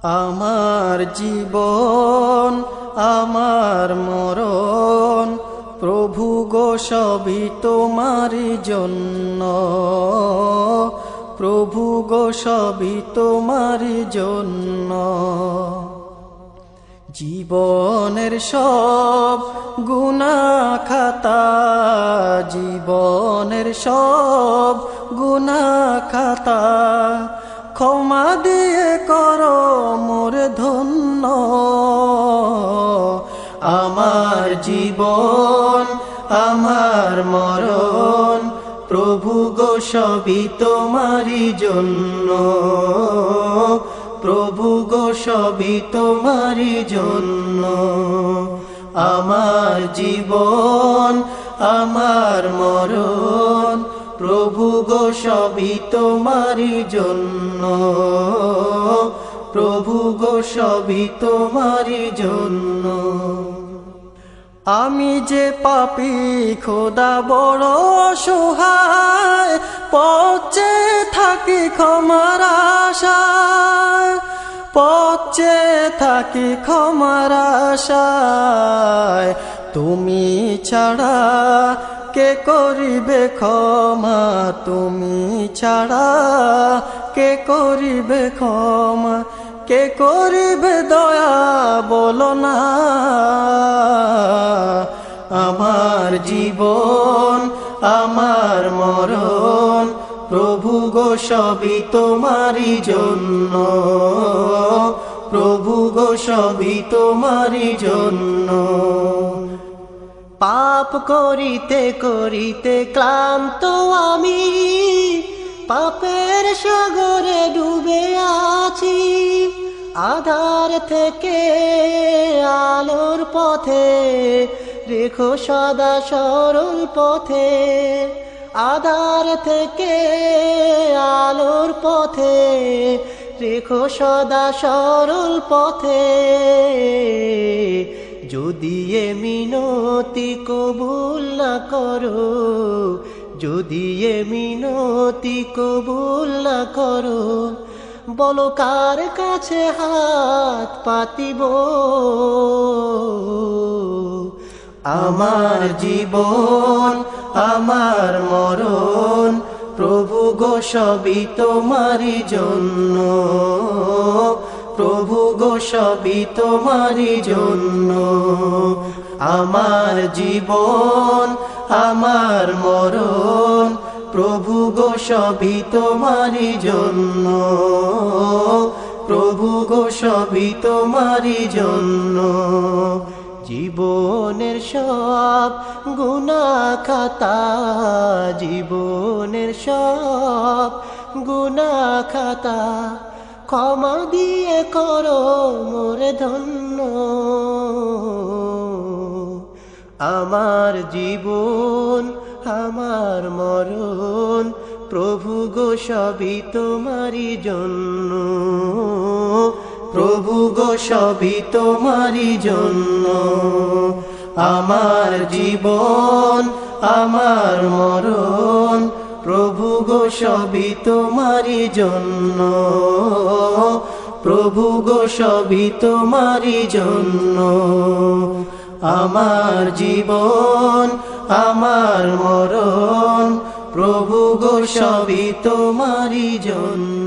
আমার জীবন আমার মরণ প্রভু গো সবই তোমারই জন্য, প্রভু গো সবই তোমারই জন্য। জীবনের সব গুনাহ খাতা, জীবনের সব গুনাহ খাতা ক্ষমা দিয়ে করো মোরে ধন্য। আমার জীবন আমার মরণ প্রভু গো সবই তোমারই জন্য, প্রভু গো সবই তোমারই জন্য। আমার জীবন আমার মরণ প্রভু গো সবই তোমারই জন্য, প্রভু গো সবই তোমারই জন্য। আমি যে পাপী খোদা বড় অসহায়, পথে থাকি ক্ষমার আশায়, পথে থাকি ক্ষমার আশায়। তুমি ছাড়া কে করিবে ক্ষমা, তুমি ছাড়া কে করিবে ক্ষমা, কে করিবে দয়া বলো না। আমার জীবন আমার মরণ প্রভু গো সবই তোমারই জন্য, প্রভু গো সবই তোমারই জন্য। পাপ করিতে করিতে ক্লান্ত আমি, পাপের সাগরে ডুবে আছি। আধার থেকে আলোর পথে রেখো সদা সরল পথে, আধার থেকে আলোর পথে রেখো সদা সরল পথে। যদি এ মিনতি কবুল না করো, যদি এ মিনতি কবুল না করো, বলো কার কাছে হাত পাতিব। আমার জীবন আমার মরণ প্রভু গো সবই তোমারই জন্য, প্রভু গো সবই তোমারই জন্য। আমার জীবন আমার মরণ প্রভু গো সবই তোমারই জন্য, প্রভু গো সবই তোমারই জন্য। জীবনের সব গুনাহ খাতা, জীবনের সব গুনাহ খাতা ক্ষমা দিয়ে করো মোরে ধন্য। আমার জীবন আমার মরণ প্রভু গো সবই তোমারই জন্য, প্রভু গো সবই তোমারই জন্য। আমার জীবন আমার মরণ প্রভু গো সবই তোমারই জন্য, প্রভু গো সবই তোমারই জন্য। আমার জীবন আমার মরণ প্রভু গো সবই তোমারই জন্য।